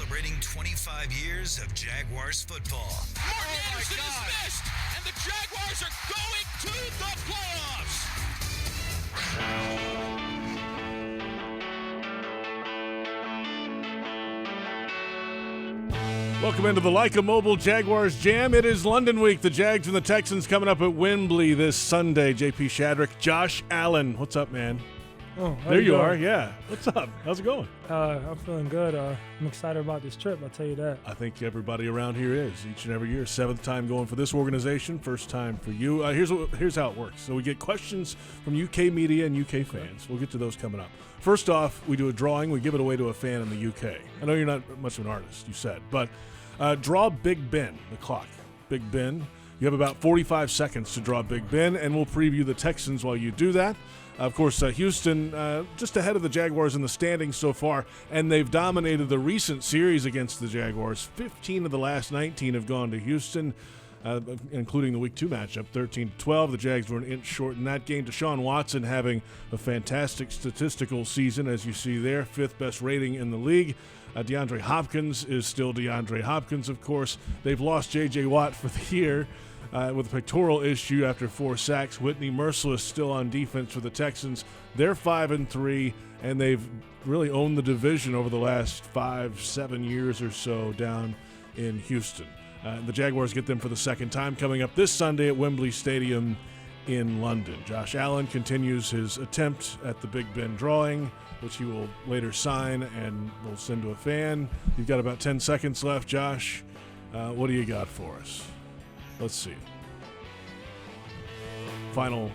celebrating 25 years of Jaguars football. Mark Anderson is missed, and the Jaguars are going to the playoffs. Welcome into the Lycamobile Jaguars Jam. It is London week. The Jags and the Texans coming up at Wembley this Sunday. JP Shadrick, Josh Allen. What's up, man? Oh, there you are. Yeah. What's up? How's it going? I'm feeling good. I'm excited about this trip, I'll tell you that. I think everybody around here is each and every year. 7th time going for this organization, first time for you. Here's how it works. So we get questions from UK media and UK fans. We'll get to those coming up. First off, we do a drawing. We give it away to a fan in the UK. I know you're not much of an artist, you said, but draw Big Ben, the clock. Big Ben. You have about 45 seconds to draw Big Ben, and we'll preview the Texans while you do that. Of course, Houston just ahead of the Jaguars in the standings so far, and they've dominated the recent series against the Jaguars. 15 of the last 19 have gone to Houston, including the Week 2 matchup, 13-12. The Jags were an inch short in that game. Deshaun Watson having a fantastic statistical season, as you see there, 5th best rating in the league. DeAndre Hopkins is still DeAndre Hopkins, of course. They've lost J.J. Watt for the year with a pectoral issue after 4 sacks. Whitney Merciless still on defense for the Texans. They're 5-3, and they've really owned the division over the last 5-7 years or so down in Houston. The Jaguars get them for the second time coming up this Sunday at Wembley Stadium in London. Josh Allen continues his attempt at the Big Ben drawing, which he will later sign and will send to a fan. You've got about 10 seconds left, Josh. What do you got for us? Let's see. Final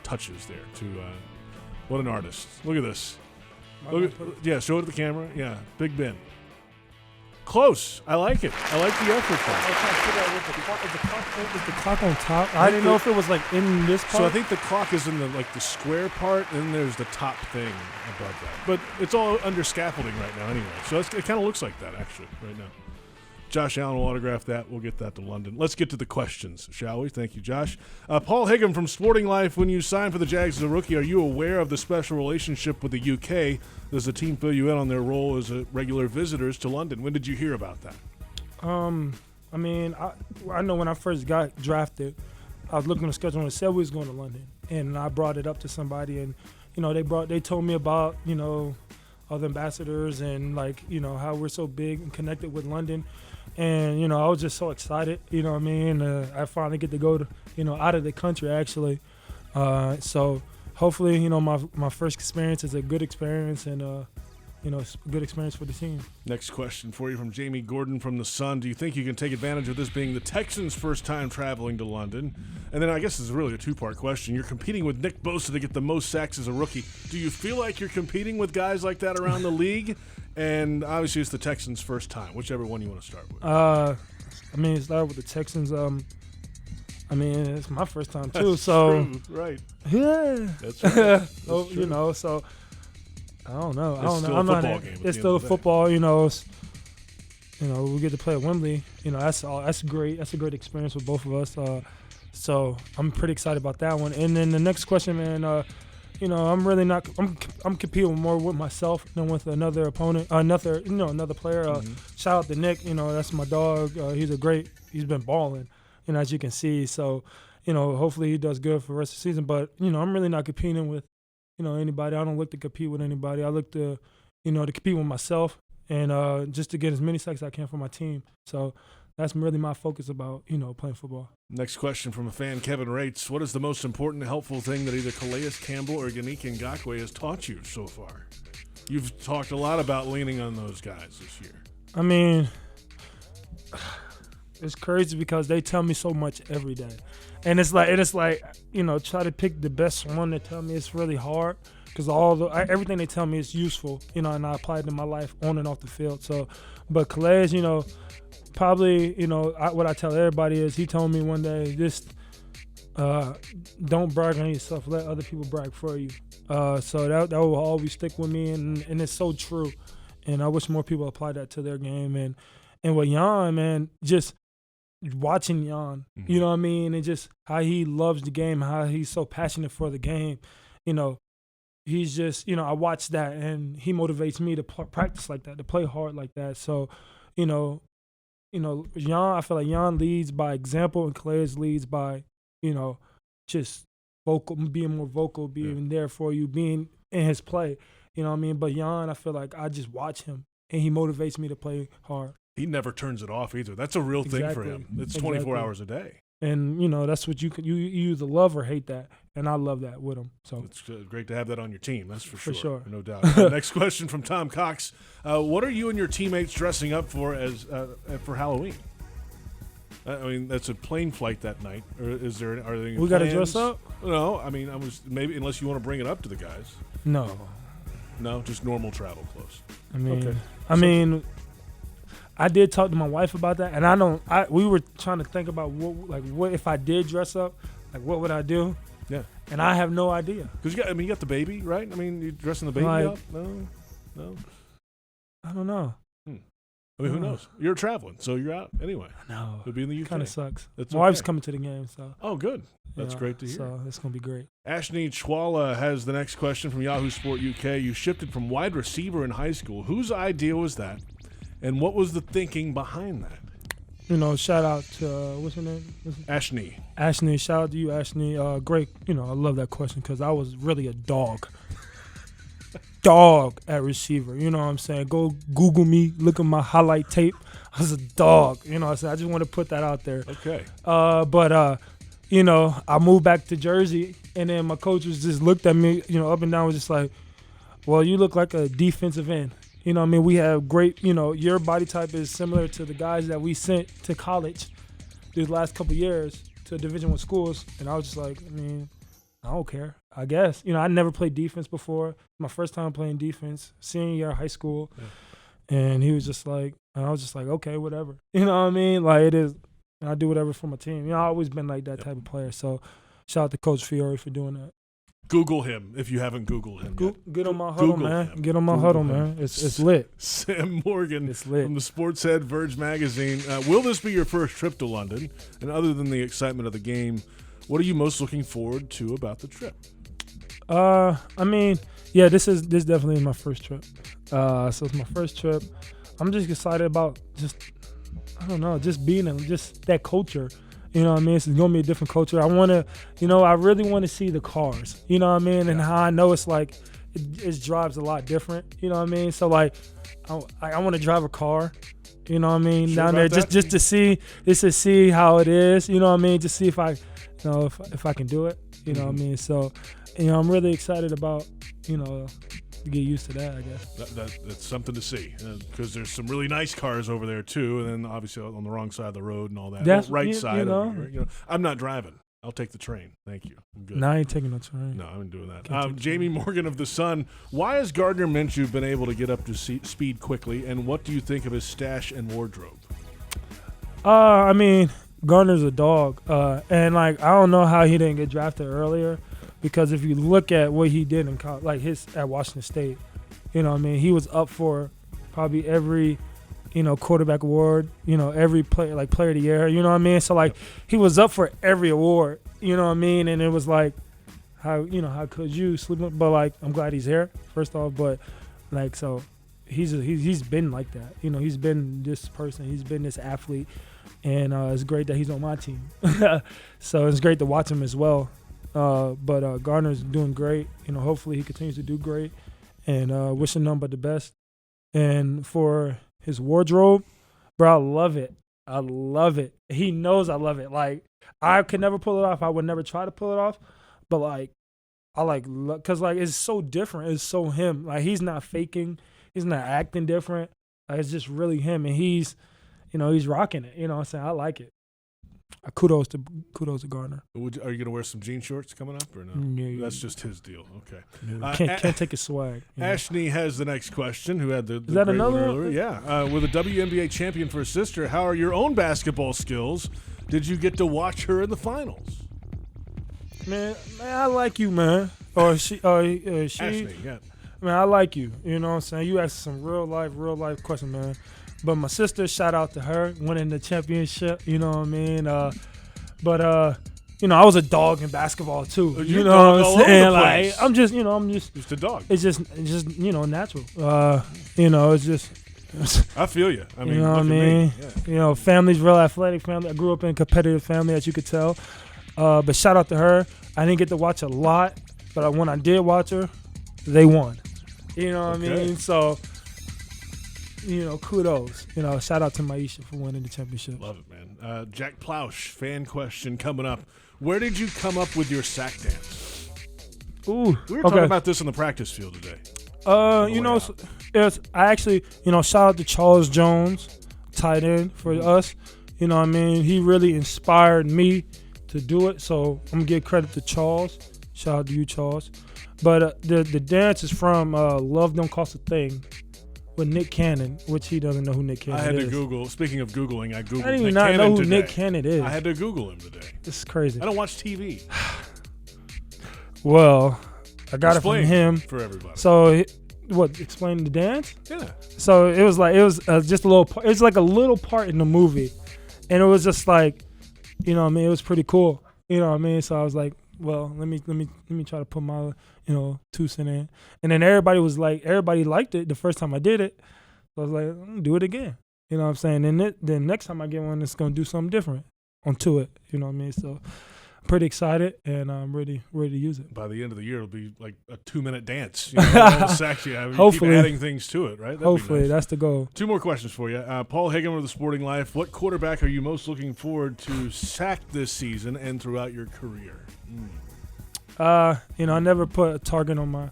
touches there to what an artist. Look at this. Yeah, show it to the camera. Yeah, Big Ben. Close. I like it. I like the effort. Is the clock on top? I didn't know if it was like in this part. So I think the clock is in the square part, and then there's the top thing above that. But it's all under scaffolding right now anyway. So it kind of looks like that actually right now. Josh Allen will autograph that. We'll get that to London. Let's get to the questions, shall we? Thank you, Josh. Paul Higham from Sporting Life. When you signed for the Jags as a rookie, are you aware of the special relationship with the UK? Does the team fill you in on their role as regular visitors to London? When did you hear about that? I mean, I know when I first got drafted, I was looking at the schedule and it said we was going to London, and I brought it up to somebody, and they told me about other ambassadors and how we're so big and connected with London. And, I was just so excited, I finally get to go to, out of the country, actually. So hopefully, my first experience is a good experience and, it's a good experience for the team. Next question for you from Jamie Gordon from The Sun. Do you think you can take advantage of this being the Texans' first time traveling to London? And then I guess this is really a two-part question. You're competing with Nick Bosa to get the most sacks as a rookie. Do you feel like you're competing with guys like that around the league? And obviously it's the Texans' first time, whichever one you want to start with. Start with the Texans. It's my first time too. That's true. Right. Yeah. That's right. That's true. So I don't know. It's still a football game. It's still football. We get to play at Wembley. That's great. That's a great experience with both of us. So I'm pretty excited about that one. And then the next question, man. I'm really not. I'm competing more with myself than with another opponent, another player. Shout out to Nick. That's my dog. He's been balling. As you can see. So, hopefully he does good for the rest of the season. But I'm really not competing with, anybody. I don't look to compete with anybody. I look to, to compete with myself and just to get as many sacks as I can for my team. So that's really my focus about, playing football. Next question from a fan, Kevin Rates. What is the most important and helpful thing that either Calais Campbell or Yannick Ngakoue has taught you so far? You've talked a lot about leaning on those guys this year. It's crazy because they tell me so much every day. And it's like try to pick the best one to tell me. It's really hard because everything they tell me is useful, and I apply it in my life on and off the field. So, but Calais, probably, what I tell everybody is he told me one day, just don't brag on yourself. Let other people brag for you. So that will always stick with me, and it's so true. And I wish more people apply that to their game. And with Jan, man, just watching Jan, you know what I mean? And just how he loves the game, how he's so passionate for the game. he's just, I watch that, and he motivates me to practice like that, to play hard like that. So, Jan, I feel like Jan leads by example, and Calais leads by, just vocal, being more vocal, being there for you, being in his play. You know what I mean? But Jan, I feel like I just watch him, and he motivates me to play hard. He never turns it off either. That's a real thing for him. It's 24 hours a day. And, that's what you either love or hate that. And I love that with him. So it's great to have that on your team. That's for sure. No doubt. Next question from Tom Cox. What are you and your teammates dressing up for for Halloween? I mean, that's a plane flight that night. Or are there any We got to dress up? No. I mean, maybe unless you want to bring it up to the guys. No, just normal travel clothes. I did talk to my wife about that, and we were trying to think about what if I did dress up, like what would I do? Yeah. And I have no idea. Because you got the baby, right? I mean, you dressing the baby up? No. I don't know. I mean, who knows? You're traveling, so you're out anyway. No. You'll be in the UK. Kind of sucks. My wife's coming to the game, so. Oh, good. That's great to hear. So it's going to be great. Ashni Chwala has the next question from Yahoo Sport UK. You shifted from wide receiver in high school. Whose idea was that, and what was the thinking behind that? Shout out to, what's her name? Ashni. Ashni, shout out to you, Ashni. Great, I love that question because I was really a dog at receiver. You know what I'm saying? Go Google me, look at my highlight tape. I was a dog. You know what I'm saying? I just want to put that out there. Okay. But I moved back to Jersey, and then my coach just looked at me, up and down, was just like, well, you look like a defensive end. You know what I mean? We have great, your body type is similar to the guys that we sent to college these last couple of years to Division I schools. And I was just like, I don't care, I guess. I never played defense before. My first time playing defense, senior year of high school. Yeah. And he was just like, and I was just like, okay, whatever. You know what I mean? Like, it is, and I do whatever for my team. I've always been like that type of player. So shout out to Coach Fiore for doing that. Google him if you haven't Googled him yet. Get on my huddle, man. Get on my huddle, man. It's lit. Sam Morgan it's lit. from the Sports Head Verge magazine. Will this be your first trip to London? And other than the excitement of the game, what are you most looking forward to about the trip? This definitely is my first trip. So it's my first trip. I'm just excited about just being in just that culture. You know what I mean? It's going to be a different culture. I want to, I really want to see the cars. You know what I mean? And how I know it's like, it drives a lot different. You know what I mean? So, like, I want to drive a car. You know what I mean? Sure down there just to see how it is. You know what I mean? Just see if I, if I can do it. You know what I mean? So, I'm really excited about, to get used to that, I guess. That's something to see because there's some really nice cars over there too, and then obviously on the wrong side of the road and all that. That's right side. Over here, I'm not driving. I'll take the train. Thank you. I'm good. No, I ain't taking no train. No, I ain't doing that. Jamie Morgan of The Sun. Why has Gardner Minshew been able to get up to speed quickly, and what do you think of his stash and wardrobe? Gardner's a dog, and I don't know how he didn't get drafted earlier. Because if you look at what he did in college, at Washington State, he was up for probably every, quarterback award, every player of the year, you know what I mean? So he was up for every award, you know what I mean? And it was how could you sleep with? But I'm glad he's here, first off. But so he's been like that, he's been this person, he's been this athlete, and it's great that he's on my team. So it's great to watch him as well. But Gardner's doing great. Hopefully he continues to do great, and wishing nothing but the best. And for his wardrobe, bro, I love it. I love it. He knows I love it. I could never pull it off. I would never try to pull it off. But because it's so different. It's so him. He's not faking. He's not acting different. It's just really him, and he's rocking it. You know what I'm saying? I like it. Kudos to Gardner. Are you going to wear some jean shorts coming up or no? No. That's just his deal. Okay. No. Can't take his swag. Ashni has the next question, who had the Is that another one? Yeah. With a WNBA champion for a sister, how are your own basketball skills? Did you get to watch her in the finals? Man, I like you, man. Or she. Ashni, yeah. Man, I like you. You know what I'm saying? You asked some real life question, man. But my sister, shout out to her, winning the championship. You know what I mean? I was a dog in basketball too. You're You a know dog what all I'm over saying? the Like place. I'm just a dog. It's just natural. It's just. I feel you. I mean, You know what I look at mean? me. Yeah. Family's real athletic family. I grew up in a competitive family, as you could tell. But shout out to her. I didn't get to watch a lot, but when I did watch her, they won. You know what I Okay. mean? So, kudos. Shout out to Maisha for winning the championship. Love it, man. Jack Plausch, fan question coming up. Where did you come up with your sack dance? Ooh, We were talking about this on the practice field today. I actually, shout out to Charles Jones, tight end for us. You know what I mean? He really inspired me to do it. So I'm going to give credit to Charles. Shout out to you, Charles. But the dance is from Love Don't Cost a Thing with Nick Cannon, which he doesn't know who Nick Cannon is. I had to Google. Speaking of Googling, I Googled I didn't Nick even not Cannon know who today. Nick Cannon is. I had to Google him today. This is crazy. I don't watch TV. Well, I got Explain it from him. for everybody. So, explain the dance? Yeah. So it was just a little. It was like a little part in the movie, and it was just like, it was pretty cool. You know what I mean? So I was like, well, let me try to put my 2 cents in, and then everybody liked it the first time I did it. So I was like, I'm gonna do it again. You know what I'm saying? And then next time I get one, it's gonna do something different onto it. You know what I mean? So I'm pretty excited, and I'm ready to use it. By the end of the year, it'll be like a 2-minute dance. All the sacks you have. You Hopefully. keep adding things to it, right? That'd be Hopefully, nice. that's the goal. 2 more questions for you. Paul Hagan with The Sporting Life. What quarterback are you most looking forward to sack this season and throughout your career? I never put a target on my,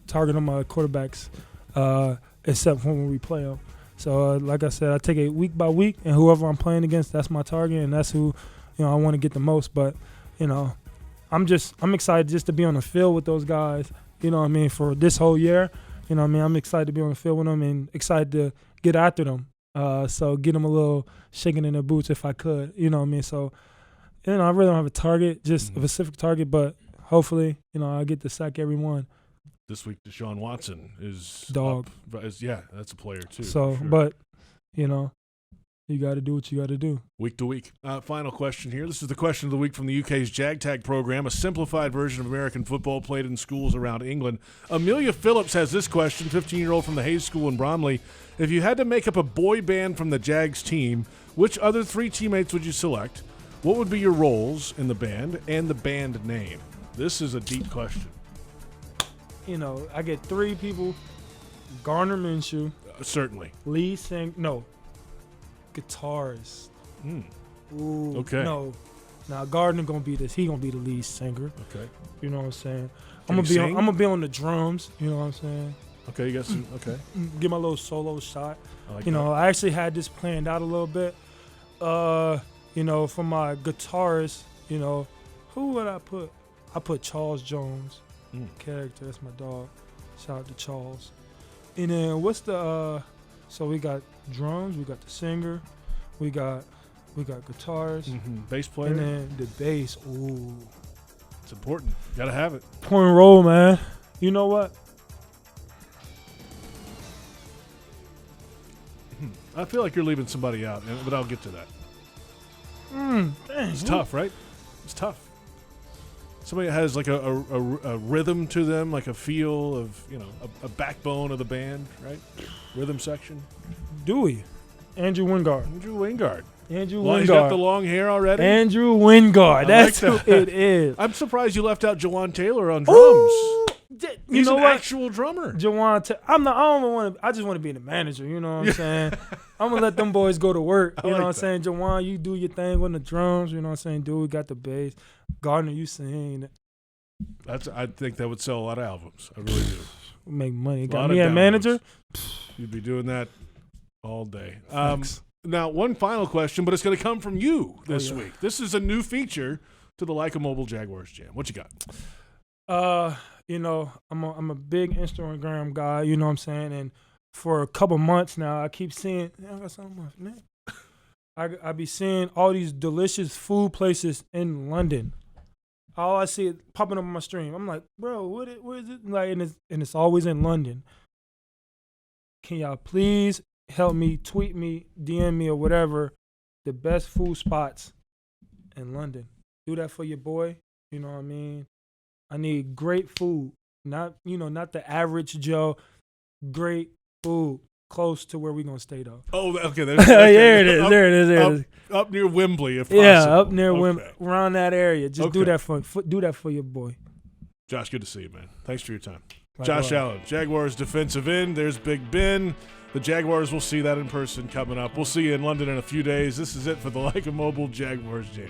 target on my quarterbacks, except when we play them. So, like I said, I take it week by week, and whoever I'm playing against, that's my target, and that's who, I want to get the most. But, I'm excited just to be on the field with those guys. You know what I mean? For this whole year, I'm excited to be on the field with them and excited to get after them. So get them a little shaking in their boots if I could. You know what I mean? So, I really don't have a target, just a specific target, but hopefully, I get the sack every one. This week, Deshaun Watson is Dog. Yeah, that's a player too. So, for sure. but, you got to do what you got to do. Week to week. Final question here. This is the question of the week from the UK's Jag Tag program, a simplified version of American football played in schools around England. Amelia Phillips has this question, 15-year-old from the Hayes School in Bromley. If you had to make up a boy band from the Jags team, which other 3 teammates would you select? What would be your roles in the band and the band name? This is a deep question. I get 3 people: Gardner Minshew, Certainly. guitarist. Ooh, okay. No. Now Gardner gonna be this. He gonna be the lead singer. Okay. You know what I'm saying? Can I'm you sing? gonna be on the drums. You know what I'm saying? Okay, you got some. Okay. Get my little solo shot. I like You know, that. I actually had this planned out a little bit. For my guitarist, who would I put? I put Charles Jones, character. That's my dog. Shout out to Charles. And then what's the? So we got drums. We got the singer. We got guitars. Bass player. And then the bass. Ooh, It's important. Got to have it. point and roll, man. You know what? I feel like you're leaving somebody out, but I'll get to that. Dang, It's tough, right? It's tough. Somebody that has like a rhythm to them, like a feel of, a backbone of the band, right? Rhythm section. Dewey, Andrew Wingard. Andrew Wingard. Andrew Well, he's got the Wingard. long hair already. Andrew Wingard. I That's like who that. it is. I'm surprised you left out Jawan Taylor on drums. Ooh, you He's know an what? actual drummer. Jawan, I just want to be the manager. You know what I'm saying? I'm gonna let them boys go to work. You know like what I'm that. saying? Jawan, you do your thing with the drums. You know what I'm saying? Dude, got the bass. Gardner, you sing. I think that would sell a lot of albums. I really do. Make money. Lot Got of me a downloads. manager. You'd be doing that all day. Facts. Now, one final question, but it's going to come from you this yeah. week. This is a new feature to the Lycamobile Jaguars Jam. What you got? I'm a big Instagram guy. You know what I'm saying? And for a couple months now, I keep seeing. I got so much, man. I be seeing all these delicious food places in London. All I see is popping up on my stream. I'm like, bro, where is it? Like, and it's always in London. Can y'all please help me, tweet me, DM me, or whatever, the best food spots in London? Do that for your boy. You know what I mean? I need great food. Not the average Joe. Great food. Close to where we're going to stay, though. Oh, okay. There it is. There it is. Up near Wembley, if possible. Yeah, up near Wembley, around that area. Just do that for your boy. Josh, good to see you, man. Thanks for your time. Likewise. Josh Allen, Jaguars defensive end. There's Big Ben. The Jaguars, will see that in person coming up. We'll see you in London in a few days. This is it for the Lycamobile Jaguars Jam.